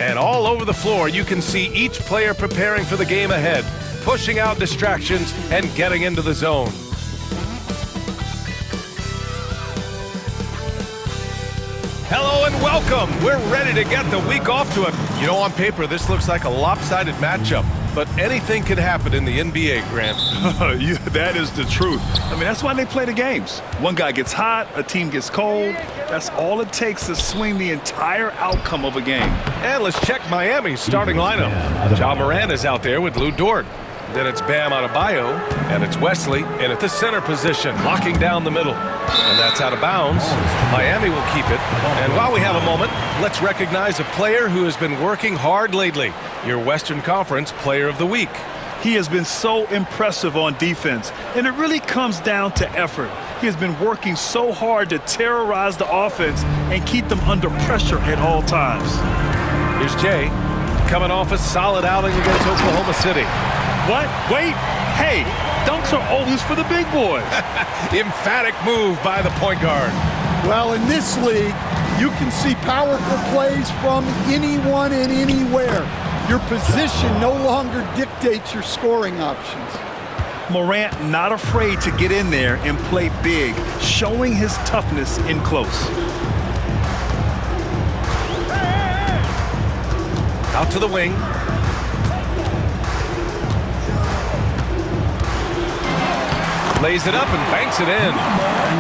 And all over the floor, you can see each player preparing for the game ahead, pushing out distractions and getting into the zone. Hello and welcome. We're ready to get the week off to a... You know, on paper, this looks like a lopsided matchup, but anything can happen in the NBA, Grant. Yeah, that is the truth. I mean, that's why they play the games. One guy gets hot, a team gets cold. That's all it takes to swing the entire outcome of a game. And let's check Miami's starting lineup. Ja Morant is out there with Lou Dort. Then it's Bam Adebayo, and it's Wesley in at the center position, locking down the middle. And that's out of bounds. Miami will keep it. And while we have a moment, let's recognize a player who has been working hard lately. Your Western Conference Player of the Week. He has been so impressive on defense, and it really comes down to effort. He has been working so hard to terrorize the offense and keep them under pressure at all times. Here's Jay, coming off a solid outing against Oklahoma City. What? Wait. Hey, dunks are always for the big boys. Emphatic move by the point guard. Well, in this league, you can see powerful plays from anyone and anywhere. Your position no longer dictates your scoring options. Morant not afraid to get in there and play big, showing his toughness in close. Out to the wing. Lays it up and banks it in.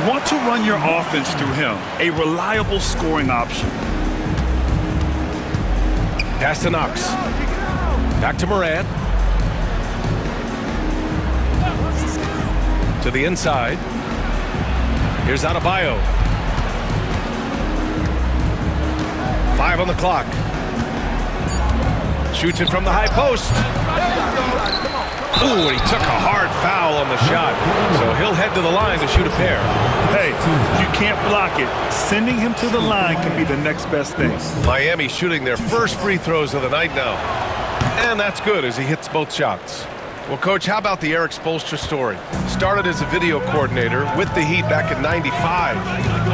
You want to run your offense through him, a reliable scoring option. Pass to Knox. Back to Morant. To the inside. Here's Adebayo. 5 on the clock. Shoots it from the high post. Ooh, and he took a hard foul on the shot. So he'll head to the line to shoot a pair. Hey, you can't block it. Sending him to the line can be the next best thing. Miami shooting their first free throws of the night now. And that's good as he hits both shots. Well, Coach, how about the Erik Spoelstra story? Started as a video coordinator with the Heat back in '95.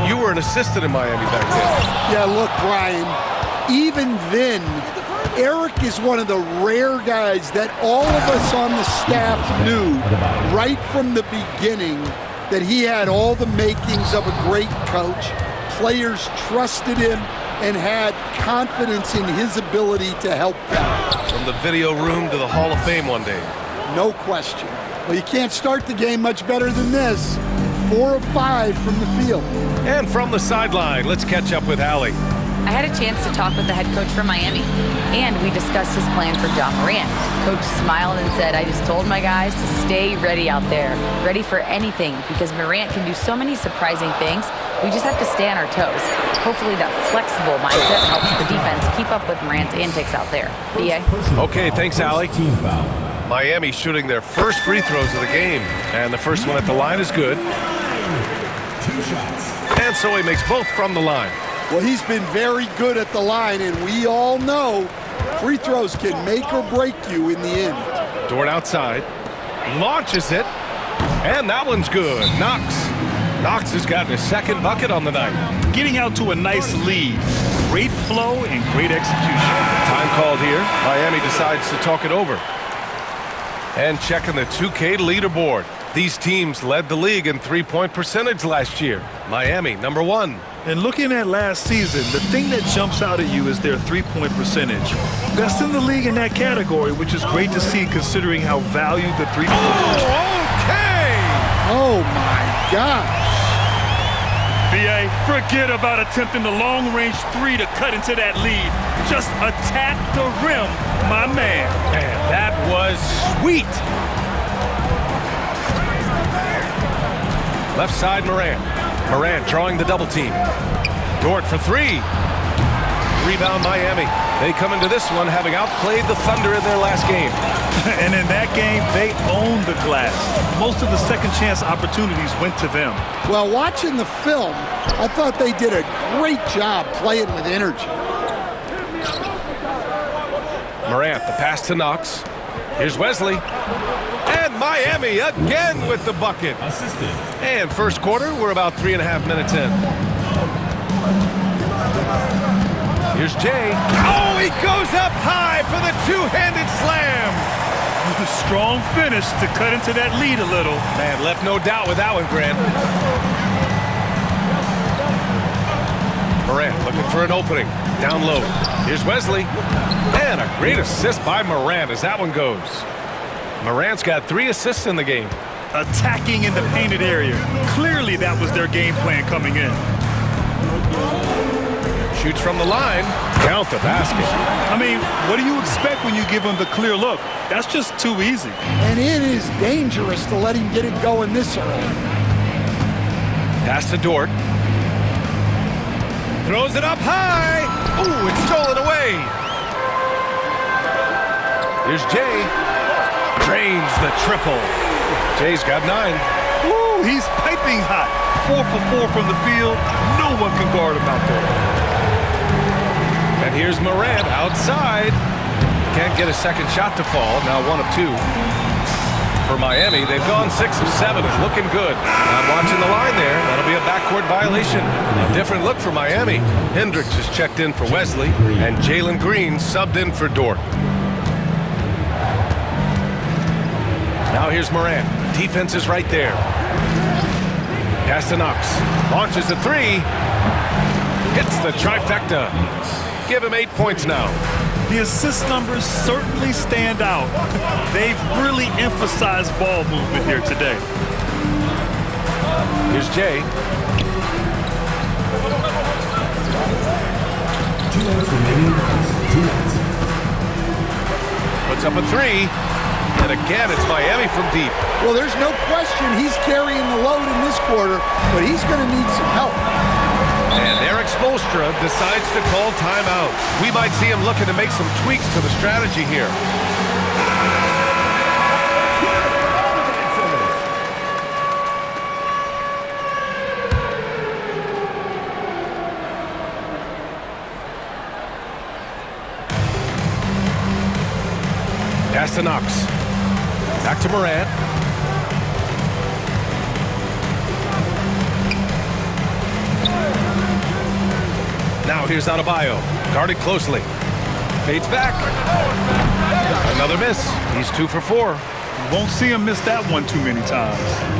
You were an assistant in Miami back then. Yeah, look, Brian, even then, Erik is one of the rare guys that all of us on the staff knew right from the beginning that he had all the makings of a great coach. Players trusted him and had confidence in his ability to help them. From the video room to the Hall of Fame one day. No question. Well, you can't start the game much better than this. 4 of 5 from the field. And from the sideline, let's catch up with Allie. I had a chance to talk with the head coach for Miami, and we discussed his plan for Ja Morant. Coach smiled and said, I just told my guys to stay ready out there, ready for anything, because Morant can do so many surprising things. We just have to stay on our toes. Hopefully that flexible mindset helps the defense keep up with Morant's antics out there. B.A.? Okay, thanks, Allie. Miami shooting their first free throws of the game, and the first one at the line is good. And so he makes both from the line. Well, he's been very good at the line, and we all know free throws can make or break you in the end. Dort outside, launches it, and that one's good. Knox has gotten his second bucket on the night. Getting out to a nice lead. Great flow and great execution. Time called here. Miami decides to talk it over. And checking the 2K leaderboard. These teams led the league in three-point percentage last year. Miami, number 1. And looking at last season, the thing that jumps out at you is their three-point percentage. Best in the league in that category, which is great to see considering how valued the three-point is. Okay! Oh, my gosh. B.A., forget about attempting the long-range three to cut into that lead. Just attack the rim, my man. And that was sweet. Left side, Morant. Morant drawing the double team. Dort for 3. Rebound, Miami. They come into this one having outplayed the Thunder in their last game. And in that game, they owned the glass. Most of the second chance opportunities went to them. Well, watching the film, I thought they did a great job playing with energy. Morant, the pass to Knox. Here's Wesley. And Miami again with the bucket. And first quarter, we're about 3.5 minutes in. Here's Jay. Oh, he goes up high for the two-handed slam. With a strong finish to cut into that lead a little. Man, left no doubt with that one, Grant. Morant looking for an opening. Down low. Here's Wesley. And a great assist by Morant as that one goes. Morant's got 3 assists in the game. Attacking in the painted area. Clearly that was their game plan coming in. Shoots from the line. Count the basket. I mean, what do you expect when you give him the clear look? That's just too easy. And it is dangerous to let him get it going this early. Pass to Dort. Throws it up high. Ooh, it's stolen away. Here's Jay. Drains the triple. Jay's got 9. Woo, he's piping hot. 4 for 4 from the field. No one can guard him out there. And here's Morant outside. Can't get a second shot to fall. Now 1 of 2. For Miami, they've gone 6 of 7 and looking good. Not watching the line there. That'll be a backcourt violation. A different look for Miami. Hendricks has checked in for Wesley, and Jalen Green subbed in for Dort. Now here's Morant. Defense is right there. Pass to Knox. Launches a 3. Hits the trifecta. Give him 8 points now. The assist numbers certainly stand out. They've really emphasized ball movement here today. Here's Jay. Puts up a 3. And again, it's Miami from deep. Well, there's no question he's carrying the load in this quarter, but he's going to need some help. And Eric Spoelstra decides to call timeout. We might see him looking to make some tweaks to the strategy here. Pass to Knox. Back to Morant. Now here's Adebayo. Guarded closely. Fades back. Another miss. He's 2 for 4. You won't see him miss that one too many times.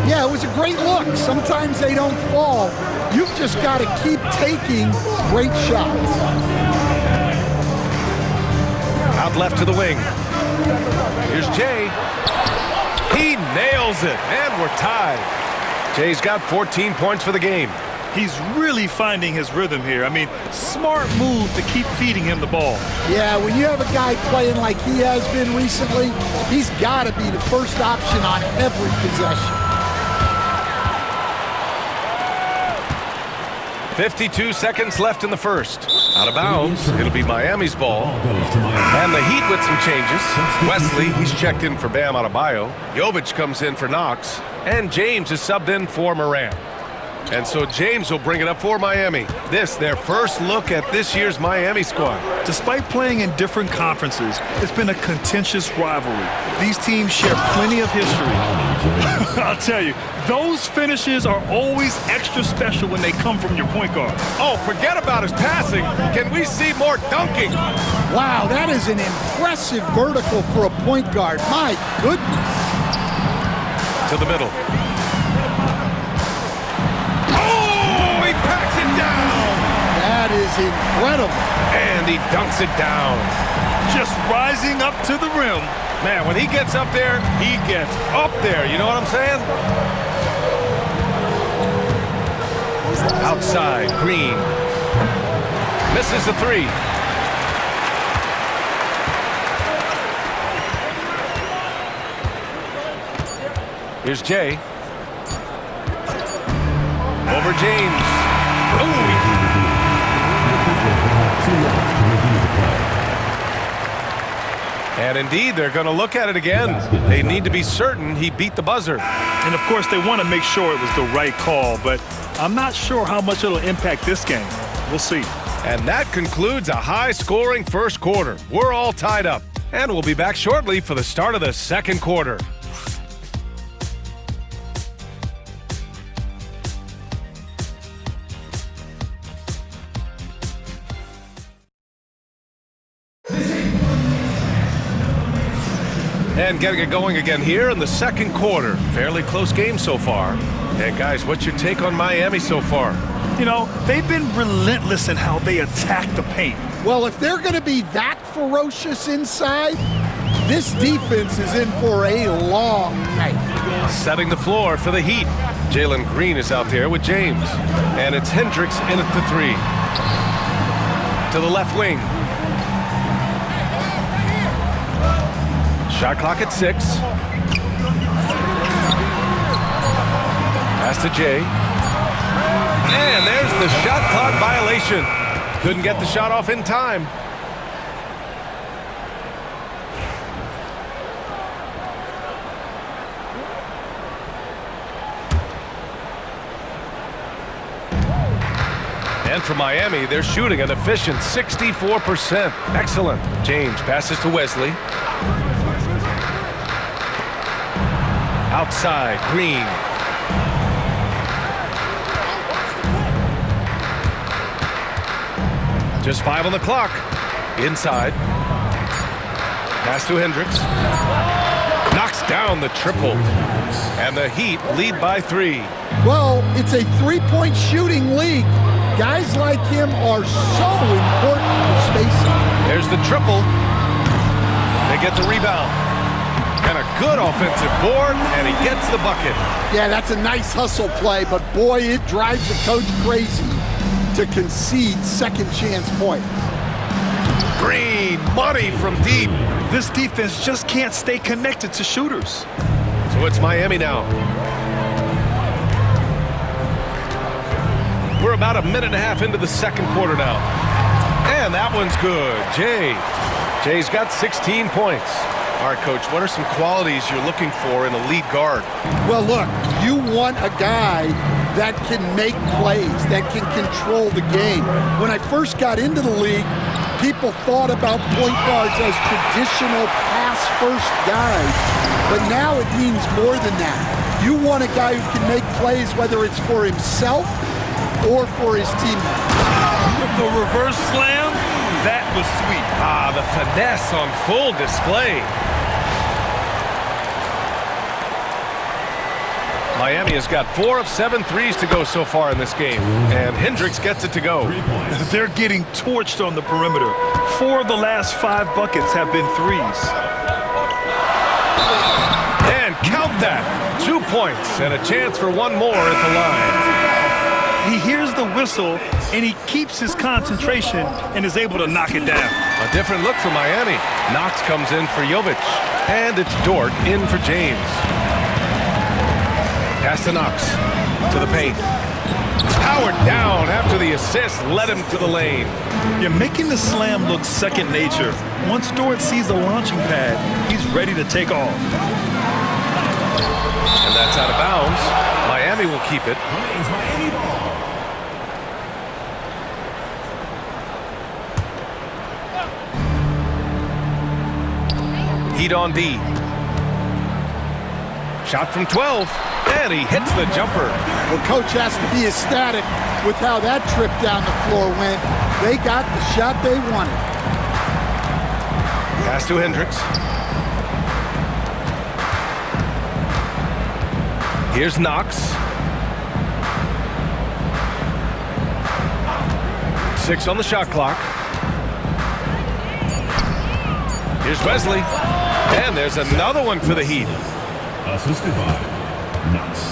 Yeah, it was a great look. Sometimes they don't fall. You've just got to keep taking great shots. Out left to the wing. Here's Jay. He nails it, and we're tied. Jay's got 14 points for the game. He's really finding his rhythm here. I mean, smart move to keep feeding him the ball. Yeah, when you have a guy playing like he has been recently, he's got to be the first option on every possession. 52 seconds left in the first. Out of bounds. It'll be Miami's ball. And the Heat with some changes. Wesley, he's checked in for Bam Adebayo. Jovic comes in for Knox. And James is subbed in for Morant. And so James will bring it up for Miami. This, their first look at this year's Miami squad. Despite playing in different conferences, it's been a contentious rivalry. These teams share plenty of history. I'll tell you, those finishes are always extra special when they come from your point guard. Oh, forget about his passing. Can we see more dunking? Wow, that is an impressive vertical for a point guard. My goodness. To the middle. Oh, he packs it down. That is incredible. And he dunks it down. Just rising up to the rim. Man, when he gets up there, he gets up there. You know what I'm saying? Outside, Green. Misses the 3. Here's Jay. Over James. Ooh. And indeed, they're going to look at it again. They need to be certain he beat the buzzer. And of course, they want to make sure it was the right call, but I'm not sure how much it'll impact this game. We'll see. And that concludes a high-scoring first quarter. We're all tied up, and we'll be back shortly for the start of the second quarter. And getting it going again here in the second quarter. Fairly close game so far. And guys, what's your take on Miami so far? You know, they've been relentless in how they attack the paint. Well, if they're going to be that ferocious inside, this defense is in for a long night. Setting the floor for the Heat. Jalen Green is out there with James. And it's Hendricks in at the 3. To the left wing. Shot clock at 6. Pass to Jay. And there's the shot clock violation. Couldn't get the shot off in time. And for Miami, they're shooting an efficient 64%. Excellent. James passes to Wesley. Outside, Green. Just 5 on the clock. Inside. Pass to Hendricks. Knocks down the triple. And the Heat lead by 3. Well, it's a three-point shooting league. Guys like him are so important for spacing. There's the triple. They get the rebound. And a good offensive board, and he gets the bucket. Yeah, that's a nice hustle play, but boy, it drives the coach crazy to concede second chance points. Green, money from deep. This defense just can't stay connected to shooters. So it's Miami now. We're about a minute and a half into the second quarter now. And that one's good. Jay's got 16 points. All right, Coach, what are some qualities you're looking for in a lead guard? Well, look, you want a guy that can make plays, that can control the game. When I first got into the league, people thought about point guards as traditional pass-first guys. But now it means more than that. You want a guy who can make plays, whether it's for himself or for his teammates. The reverse slam, that was sweet. Ah, the finesse on full display. Miami has got 4 of 7 threes to go so far in this game, and Hendricks gets it to go. They're getting torched on the perimeter. 4 of the last 5 buckets have been threes. And count that. 2 points and a chance for one more at the line. He hears the whistle, and he keeps his concentration and is able to knock it down. A different look for Miami. Knox comes in for Jovic, and it's Dort in for James. Pass to Knox, to the paint. Powered down after the assist led him to the lane. You're making the slam look second nature. Once Dort sees the launching pad, he's ready to take off. And that's out of bounds. Miami will keep it. Heat on D. Shot from 12, and he hits the jumper. Well, coach has to be ecstatic with how that trip down the floor went. They got the shot they wanted. Pass to Hendricks. Here's Knox. 6 on the shot clock. Here's Wesley. And there's another one for the Heat. Assisted by Knox.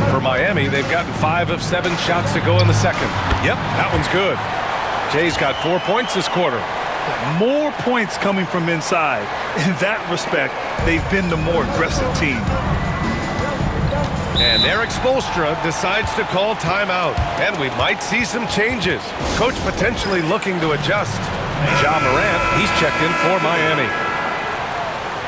For Miami, they've gotten 5 of 7 shots to go in the second. Yep, that one's good. Jay's got 4 points this quarter. More points coming from inside. In that respect, they've been the more aggressive team. And Eric Spoelstra decides to call timeout. And we might see some changes. Coach potentially looking to adjust. Ja Morant, he's checked in for Miami.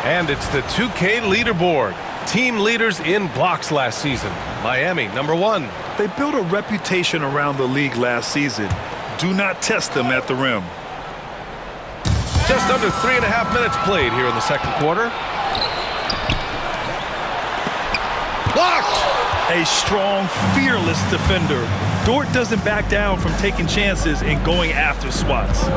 And it's the 2K leaderboard. Team leaders in blocks last season. Miami, number 1. They built a reputation around the league last season. Do not test them at the rim. Just under 3.5 minutes played here in the second quarter. Blocked! A strong, fearless defender. Dort doesn't back down from taking chances and going after swats.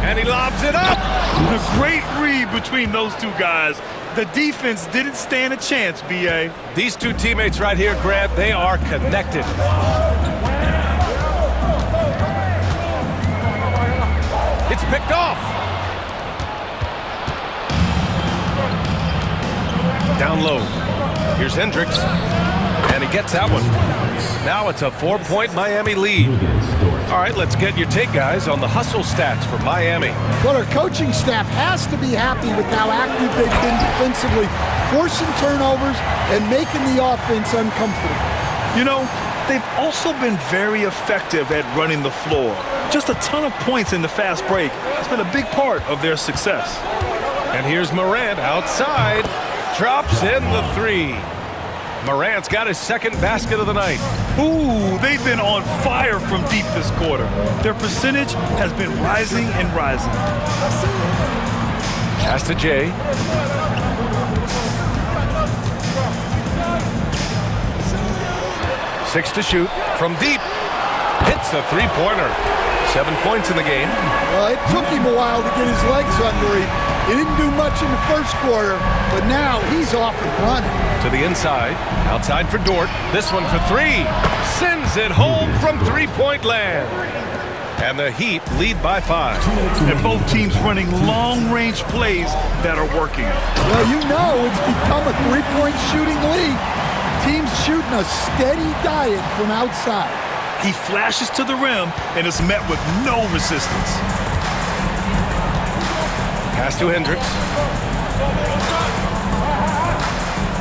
And he lobs it up. A great read between those two guys. The defense didn't stand a chance, B.A. These two teammates right here, Grant, they are connected. It's picked off. Down low. Here's Hendricks. And he gets that one. Now it's a 4-point Miami lead. All right, let's get your take, guys, on the hustle stats for Miami. Well, our coaching staff has to be happy with how active they've been defensively, forcing turnovers and making the offense uncomfortable. You know, they've also been very effective at running the floor. Just a ton of points in the fast break has been a big part of their success. And here's Morant outside. Drops in the three. Morant's got his second basket of the night. Ooh, they've been on fire from deep this quarter. Their percentage has been rising and rising. Pass to Jay. Six to shoot from deep. Hits a three-pointer. 7 points in the game. Well, it took him a while to get his legs under him. He didn't do much in the first quarter, but now he's off and running. To the inside. Outside for Dort. This one for three. Sends it home from three-point land. And the Heat lead by 5. And both teams running long-range plays that are working. Well, you know it's become a three-point shooting league. Teams shooting a steady diet from outside. He flashes to the rim and is met with no resistance. Pass to Hendricks.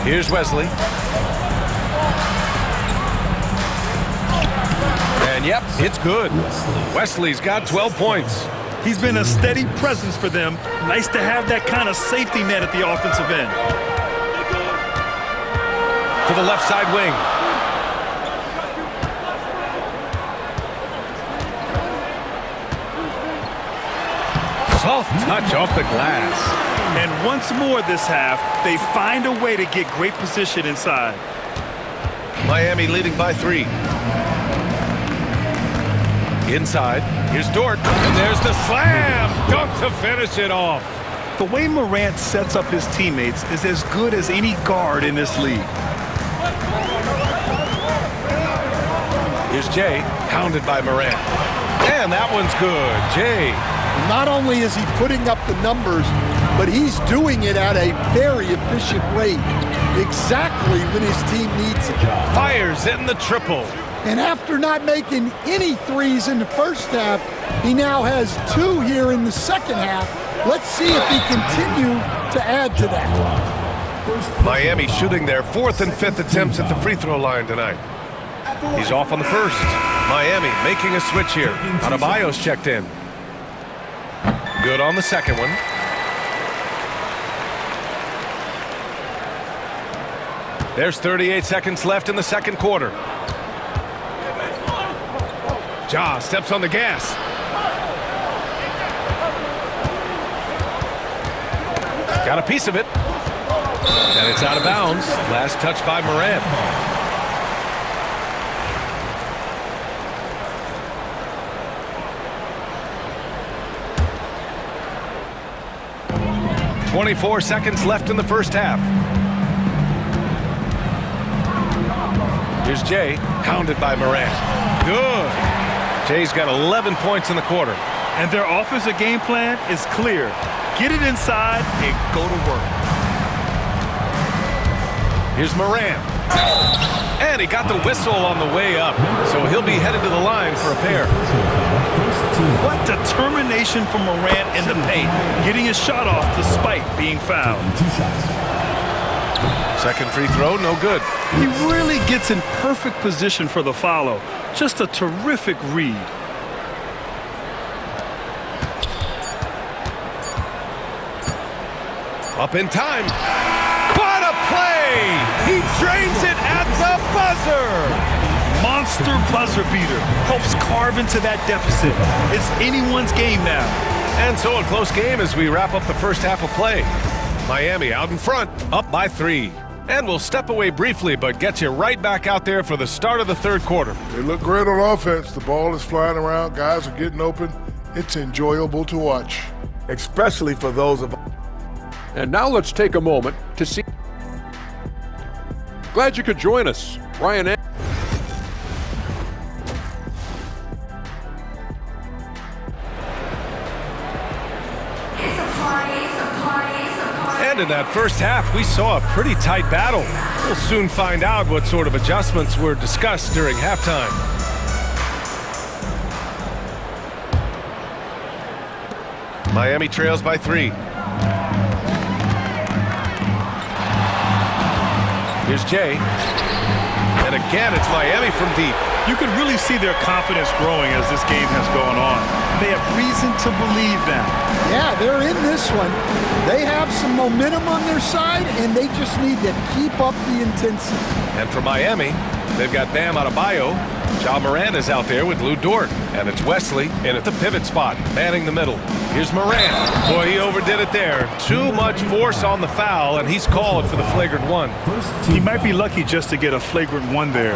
Here's Wesley. And yep, it's good. Wesley's got 12 points. He's been a steady presence for them. Nice to have that kind of safety net at the offensive end. To the left side wing. Soft touch off the glass. And once more this half, they find a way to get great position inside. Miami leading by 3. Inside, here's Dort, and there's the slam dunk to finish it off. The way Morant sets up his teammates is as good as any guard in this league. Here's Jay, hounded by Morant. And that one's good. Jay. Not only is he putting up the numbers, but he's doing it at a very efficient rate, exactly when his team needs it. Fires in the triple. And after not making any threes in the first half, he now has 2 here in the second half. Let's see if he continue to add to that. Miami shooting their 4th and 5th attempts at the free throw line tonight. He's off on the first. Miami making a switch here. Adebayo's checked in. Good on the second one. There's 38 seconds left in the second quarter. Ja steps on the gas. Got a piece of it. And it's out of bounds. Last touch by Morant. .24 seconds left in the first half. Here's Jay, hounded by Morant. Good. Jay's got 11 points in the quarter. And their offensive game plan is clear. Get it inside and go to work. Here's Morant. And he got the whistle on the way up, so he'll be headed to the line for a pair. What determination from Morant in the paint, getting his shot off despite being fouled. Second free throw, no good. He really gets in perfect position for the follow. Just a terrific read. Up in time. What a play! He drains it at the buzzer! Monster buzzer beater. Helps carve into that deficit. It's anyone's game now. And so a close game as we wrap up the first half of play. Miami out in front, up by 3. And we'll step away briefly, but get you right back out there for the start of the third quarter. They look great on offense. The ball is flying around. Guys are getting open. It's enjoyable to watch. especially for those of. And now let's take a moment to see. Glad you could join us, Ryan. And in that first half, we saw a pretty tight battle. We'll soon find out what sort of adjustments were discussed during halftime. Miami trails by 3. Here's Jay. And again, it's Miami from deep. You can really see their confidence growing as this game has gone on. They have reason to believe that. Yeah, they're in this one. They have some momentum on their side, and they just need to keep up the intensity. And for Miami, they've got Bam Adebayo. Ja Morant is out there with Lou Dort. And it's Wesley in at the pivot spot, manning the middle. Here's Morant. Boy, he overdid it there. Too much force on the foul, and he's called for the flagrant 1. He might be lucky just to get a flagrant 1 there.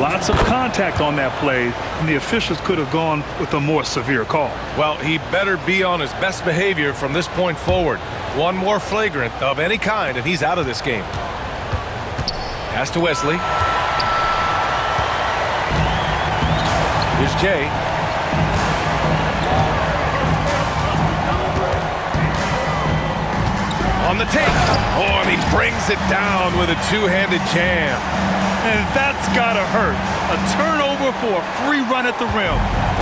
Lots of contact on that play, and the officials could have gone with a more severe call. Well, he better be on his best behavior from this point forward. One more flagrant of any kind, and he's out of this game. Pass to Wesley. Here's Jay. On the take. Oh, and he brings it down with a two-handed jam. And that's gotta hurt. A turnover for a free run at the rim.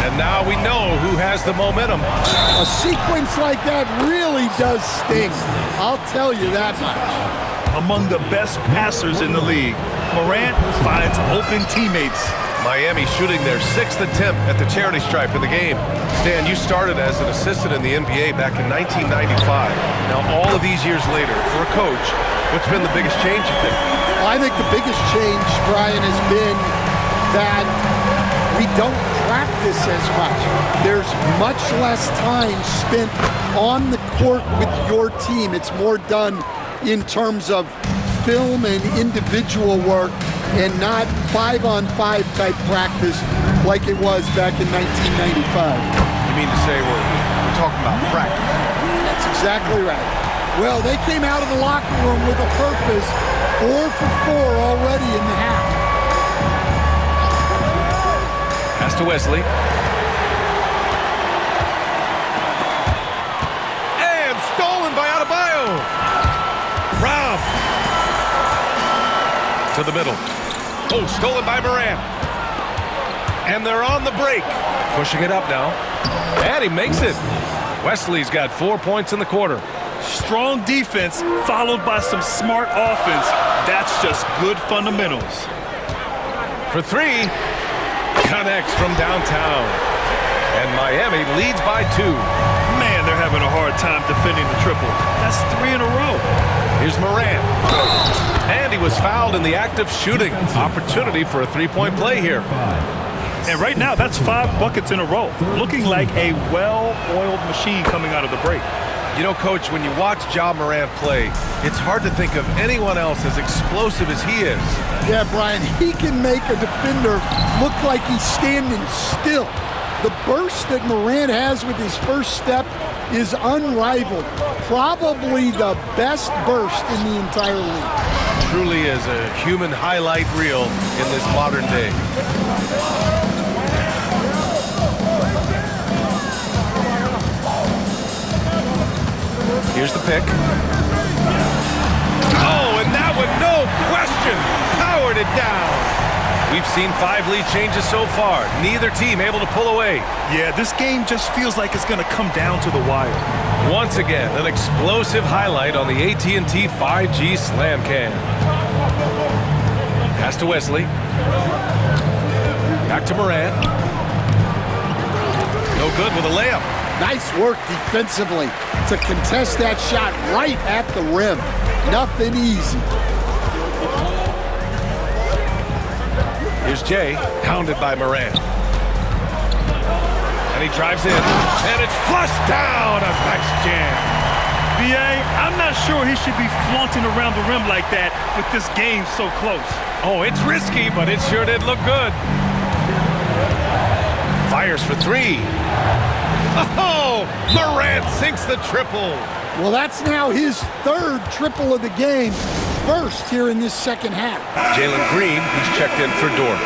And now we know who has the momentum. A sequence like that really does sting. I'll tell you that much. Among the best passers in the league, Morant finds open teammates. Miami shooting their 6th attempt at the charity stripe in the game. Stan, you started as an assistant in the NBA back in 1995. Now, all of these years later, for a coach, what's been the biggest change, you think? Well, I think the biggest change, Brian, has been that we don't practice as much. There's much less time spent on the court with your team. It's more done in terms of film and individual work and not 5-on-5 type practice like it was back in 1995. You mean to say we're talking about practice? That's exactly right. Well, they came out of the locker room with a purpose. 4 for 4 already in the half. Pass to Wesley. And stolen by Adebayo. Brown. To the middle. Oh, stolen by Morant. And they're on the break. Pushing it up now. And he makes it. Wesley's got 4 points in the quarter. Strong defense followed by some smart offense. That's just good fundamentals. For 3. Connects from downtown. And Miami leads by 2. Man, they're having a hard time defending the triple. That's 3 in a row. Here's Morant. And he was fouled in the act of shooting. Opportunity for a three-point play here. And right now, that's 5 buckets in a row. Looking like a well-oiled machine coming out of the break. You know, Coach, when you watch Ja Morant play, it's hard to think of anyone else as explosive as he is. Yeah, Brian, he can make a defender look like he's standing still. The burst that Morant has with his first step is unrivaled. Probably the best burst in the entire league. Truly is a human highlight reel in this modern day. Here's the pick. Oh, and that one, no question, powered it down. We've seen 5 lead changes so far. Neither team able to pull away. Yeah, this game just feels like it's going to come down to the wire. Once again, an explosive highlight on the AT&T 5G Slam Cam. Pass to Wesley. Back to Morant. No good with a layup. Nice work defensively to contest that shot right at the rim. Nothing easy. Here's Jay, hounded by Morant. And he drives in, and it's flushed down. A nice jam. B.A., I'm not sure he should be flaunting around the rim like that with this game so close. Oh, it's risky, but it sure did look good. Fires for 3. Oh, Morant sinks the triple. Well, that's now his third triple of the game, first here in this second half. Jalen Green, he's checked in for Dort.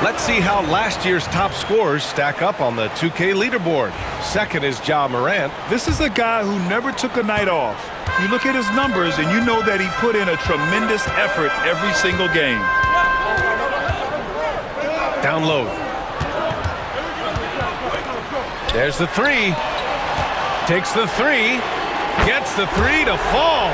Let's see how last year's top scorers stack up on the 2K leaderboard. Second is Ja Morant. This is a guy who never took a night off. You look at his numbers and you know that he put in a tremendous effort every single game. Down low. There's the three. Takes the three. Gets the three to fall.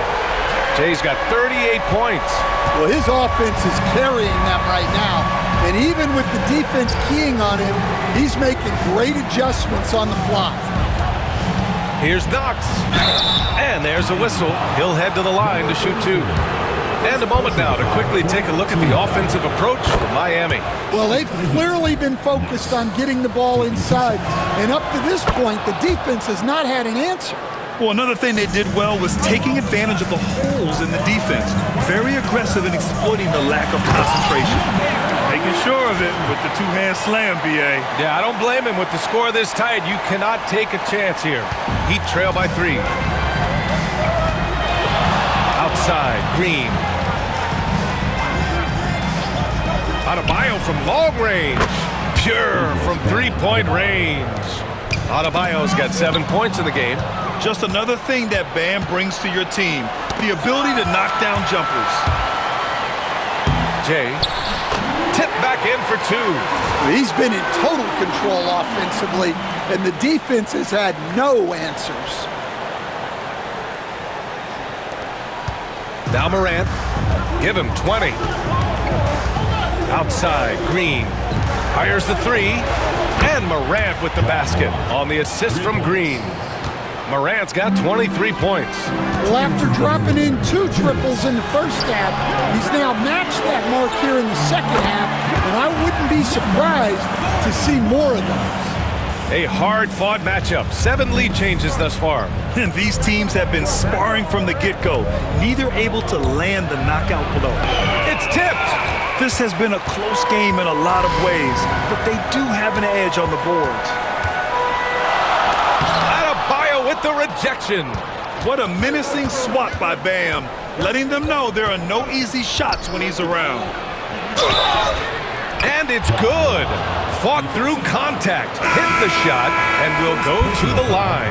Jay's got 38 points. Well, his offense is carrying them right now. And even with the defense keying on him, he's making great adjustments on the fly. Here's Knox. And there's a whistle. He'll head to the line to shoot two. And a moment now to quickly take a look at the offensive approach for Miami. Well, they've clearly been focused on getting the ball inside. And up to this point, the defense has not had an answer. Well, another thing they did well was taking advantage of the holes in the defense. Very aggressive in exploiting the lack of concentration. Making sure of it with the two-hand slam, B.A. Yeah, I don't blame him. With the score this tight, you cannot take a chance here. Heat trail by 3. Outside, Green. Adebayo from long range. Pure from three-point range. Adebayo's got 7 points in the game. Just another thing that Bam brings to your team, the ability to knock down jumpers. Jay, tip back in for 2. He's been in total control offensively, and the defense has had no answers. Now Morant, give him 20. Outside, Green fires the 3, and Morant with the basket on the assist from Green. Morant's got 23 points. Well, after dropping in 2 triples in the first half, he's now matched that mark here in the second half, and I wouldn't be surprised to see more of those. A hard-fought matchup. 7 lead changes thus far. And these teams have been sparring from the get-go, neither able to land the knockout blow. It's tipped. This has been a close game in a lot of ways, but they do have an edge on the boards. Adebayo with the rejection. What a menacing swat by Bam, letting them know there are no easy shots when he's around. And it's good. Fought through contact, hit the shot, and will go to the line.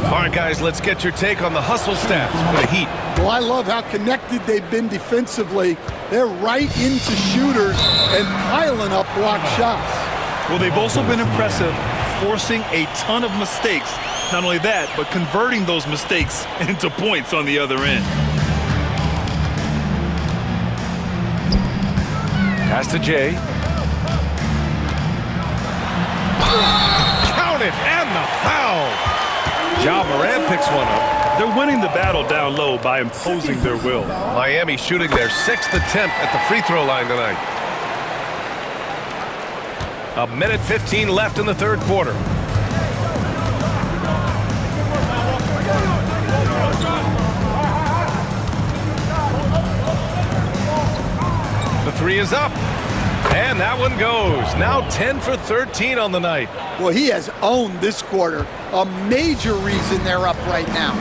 All right, guys, let's get your take on the hustle stats for the Heat. Well, I love how connected they've been defensively. They're right into shooters and piling up block shots. Well, they've also been impressive, forcing a ton of mistakes. Not only that, but converting those mistakes into points on the other end. Pass to Jay. Count it, and the foul. Ja Morant picks one up. They're winning the battle down low by imposing their will. Miami shooting their 6th attempt at the free throw line tonight. 1:15 left in the third quarter. The 3 is up. And that one goes. Now 10 for 13 on the night. Well, he has owned this quarter. A major reason they're up right now.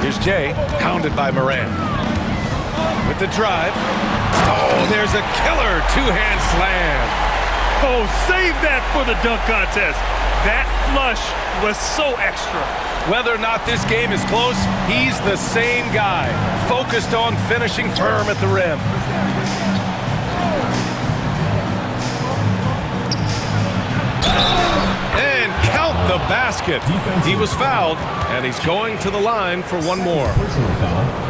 Here's Jay, pounded by Morant. With the drive. Oh, there's a killer two-hand slam. Oh, save that for the dunk contest. That flush was so extra. Whether or not this game is close, he's the same guy, focused on finishing firm at the rim. And count the basket. He was fouled, and he's going to the line for one more.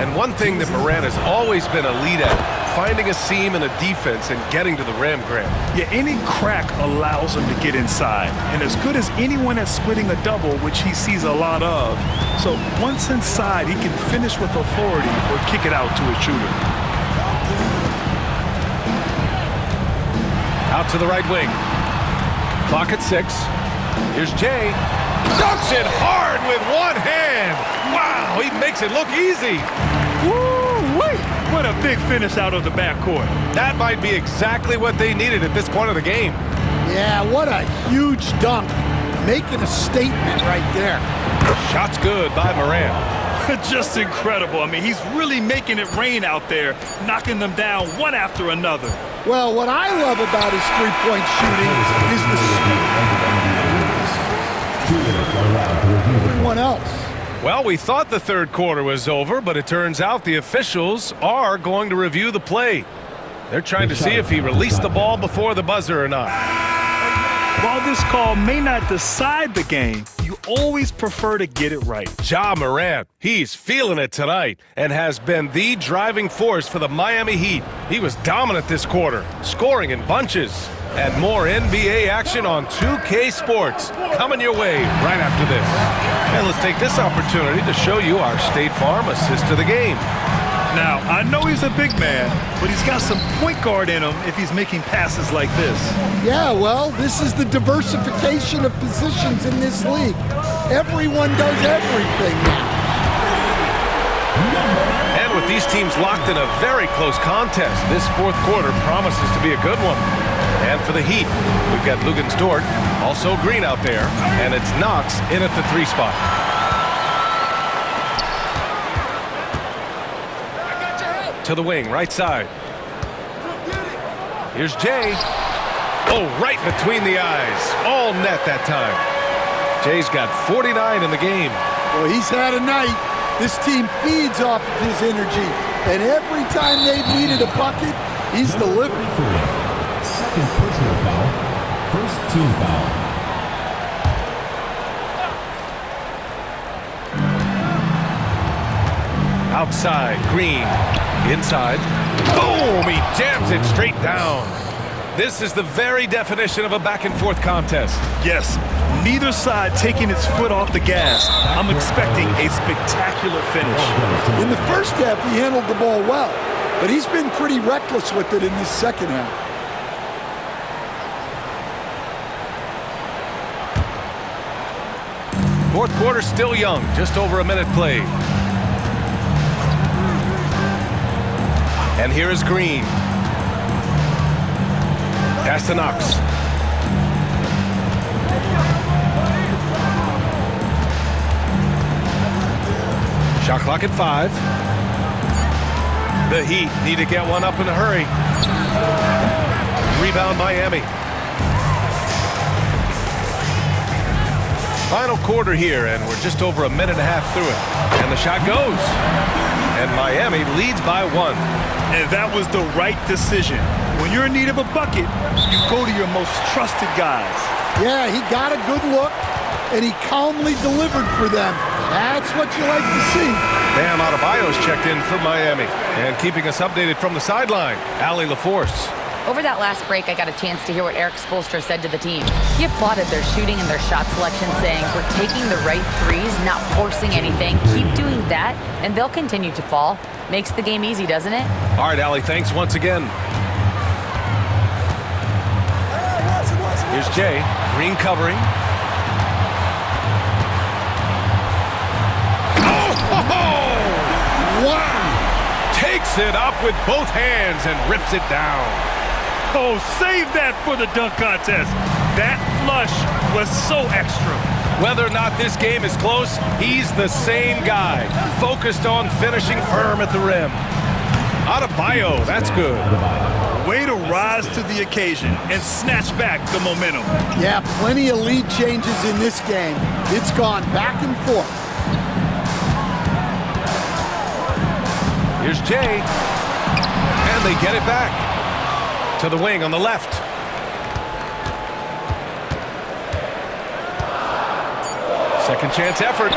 And one thing that Morant has always been a lead at, finding a seam in a defense and getting to the rim, Grant. Yeah, any crack allows him to get inside. And as good as anyone at splitting a double, which he sees a lot of. So once inside, he can finish with authority or kick it out to a shooter. Out to the right wing. Clock at 6. Here's Jay. Dunks it hard with one hand. Wow, he makes it look easy. Woo-wee! What a big finish out of the backcourt. That might be exactly what they needed at this point of the game. Yeah, what a huge dunk. Making a statement right there. Shot's good by Morant. Just incredible. I mean, he's really making it rain out there, knocking them down one after another. Well, what I love about his three-point shooting is the speed. Everyone else. Well, we thought the third quarter was over, but it turns out the officials are going to review the play. They're trying to see if he released the ball before the buzzer or not. While this call may not decide the game, you always prefer to get it right. Ja Morant, he's feeling it tonight and has been the driving force for the Miami Heat. He was dominant this quarter, scoring in bunches. And more NBA action on 2K Sports coming your way right after this. And let's take this opportunity to show you our State Farm assist to the game. Now, I know he's a big man, but he's got some point guard in him if he's making passes like this. Yeah, well, this is the diversification of positions in this league. Everyone does everything now. And with these teams locked in a very close contest, this fourth quarter promises to be a good one. And for the Heat, we've got Luguentz Dort, also Green out there, and it's Knox in at the 3 spot. To the wing, right side. Here's Jay. Oh, right between the eyes. All net that time. Jay's got 49 in the game. Well, he's had a night. This team feeds off of his energy, and every time they've needed a bucket, he's delivered. Second personal foul. First team foul. Outside, Green. Inside. Boom! He jams it straight down. This is the very definition of a back-and-forth contest. Yes, neither side taking its foot off the gas. I'm expecting a spectacular finish. In the first half, he handled the ball well, but he's been pretty reckless with it in this second half. Fourth quarter still young, just over a minute played. And here is Green. Pass to Knox. Shot clock at 5. The Heat need to get one up in a hurry. Rebound Miami. Final quarter here, and we're just over a minute and a half through it. And the shot goes. And Miami leads by 1. And that was the right decision. When you're in need of a bucket, you go to your most trusted guys. Yeah, he got a good look, and he calmly delivered for them. That's what you like to see. Bam Adebayo's checked in for Miami. And keeping us updated from the sideline, Allie LaForce. Over that last break, I got a chance to hear what Eric Spoelstra said to the team. He applauded their shooting and their shot selection, saying, "We're taking the right threes, not forcing anything. Keep doing that, and they'll continue to fall." Makes the game easy, doesn't it? All right, Allie, thanks once again. Here's Jay. Green covering. Oh! Wow! Takes it up with both hands and rips it down. Oh, save that for the dunk contest. That flush was so extra. Whether or not this game is close, he's the same guy, focused on finishing firm at the rim. Adebayo, that's good. Way to rise to the occasion and snatch back the momentum. Yeah, plenty of lead changes in this game. It's gone back and forth. Here's Jay. And they get it back. To the wing on the left. Second chance effort.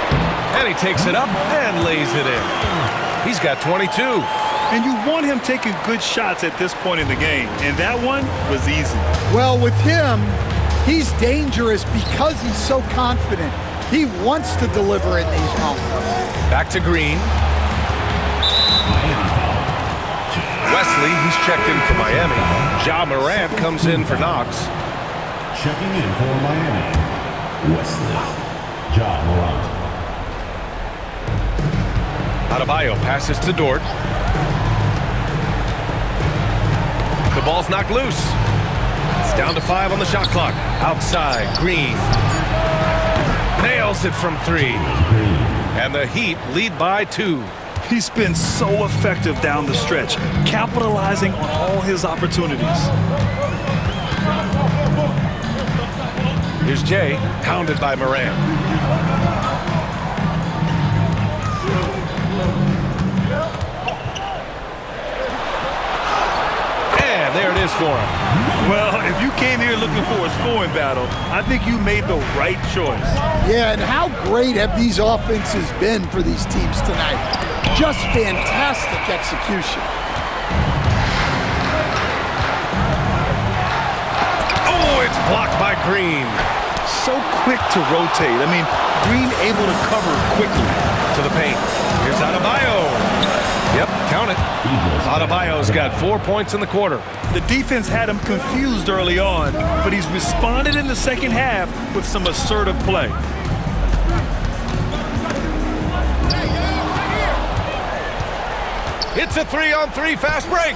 And he takes it up and lays it in. He's got 22. And you want him taking good shots at this point in the game. And that one was easy. Well, with him, he's dangerous because he's so confident. He wants to deliver in these moments. Back to Green. Wesley, he's checked in for Miami. Ja Morant comes in for Knox. Checking in for Miami, Wesley, Ja Morant. Adebayo passes to Dort. The ball's knocked loose. It's down to 5 on the shot clock. Outside, Green. Nails it from 3. And the Heat lead by 2. He's been so effective down the stretch, capitalizing on all his opportunities. Here's Jay, pounded by Morant. And there it is for him. Well, if you came here looking for a scoring battle, I think you made the right choice. Yeah, and how great have these offenses been for these teams tonight? Just fantastic execution. Oh, it's blocked by Green. So quick to rotate. I mean, Green able to cover quickly. To the paint. Here's Adebayo. Yep, count it. Adebayo's got 4 points in the quarter. The defense had him confused early on, but he's responded in the second half with some assertive play. It's a 3-on-3 fast break.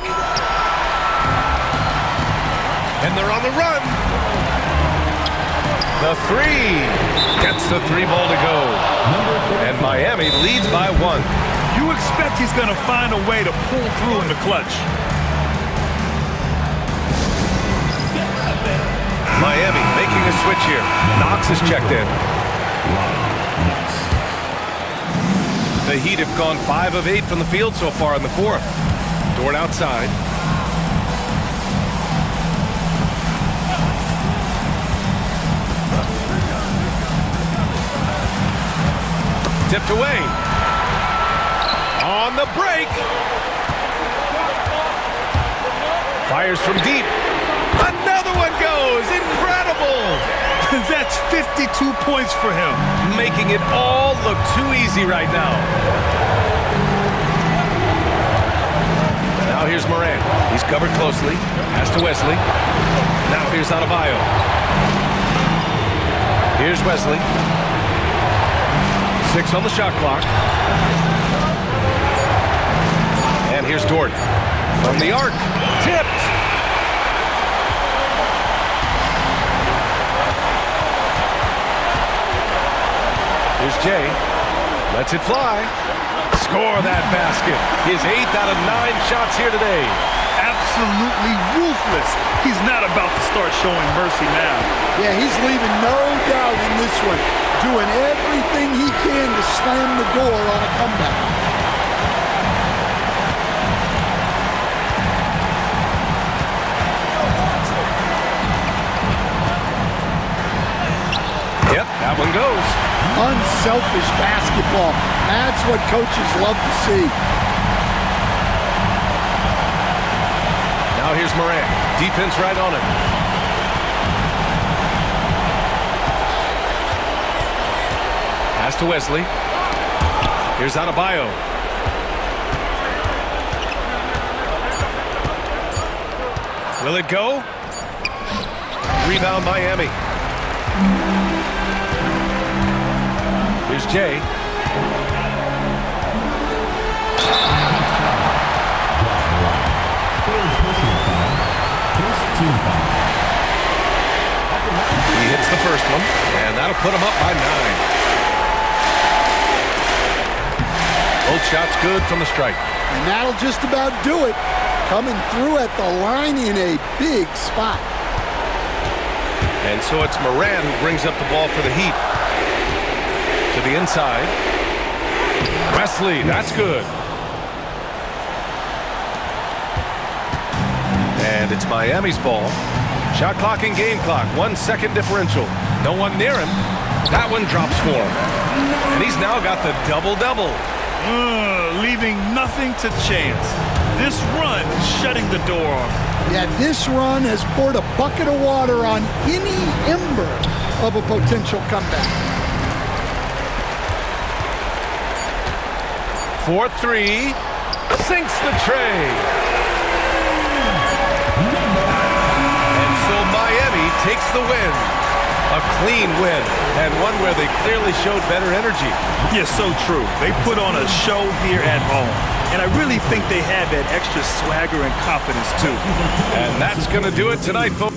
And they're on the run. The 3 gets the 3-ball to go. And Miami leads by 1. You expect he's going to find a way to pull through in the clutch. Miami making a switch here. Knox is checked in. The Heat have gone 5 of 8 from the field so far in the 4th. Dort outside. Tipped away. On the break. Fires from deep. Another one goes. Incredible. That's 52 points for him. Making it all look too easy right now. Now here's Morant. He's covered closely. Pass to Wesley. Now here's Adebayo. Here's Wesley. 6 on the shot clock. And here's Dort. From the arc. Tipped. Here's Jay. Lets it fly. Score that basket. His 8th out of 9 shots here today. Absolutely ruthless. He's not about to start showing mercy now. Yeah, he's leaving no doubt in this one. Doing everything he can to slam the door on a comeback. Yep, that one goes. Unselfish basketball. That's what coaches love to see. Now here's Morant. Defense right on him. Pass to Wesley. Here's Adebayo. Will it go? Rebound Miami. Here's Jay. He hits the first one, and that'll put him up by 9. Both shots good from the stripe. And that'll just about do it. Coming through at the line in a big spot. And so it's Morant who brings up the ball for the Heat. To the inside. Wesley, that's good. And it's Miami's ball. Shot clock and game clock. 1 second differential. No one near him. That one drops for him. And he's now got the double-double. Leaving nothing to chance. This run shutting the door on him. Yeah, this run has poured a bucket of water on any ember of a potential comeback. 4-3. Sinks the tray. And so Miami takes the win. A clean win, and one where they clearly showed better energy. Yeah, so true. They put on a show here at home. And I really think they had that extra swagger and confidence, too. And that's going to do it tonight, folks.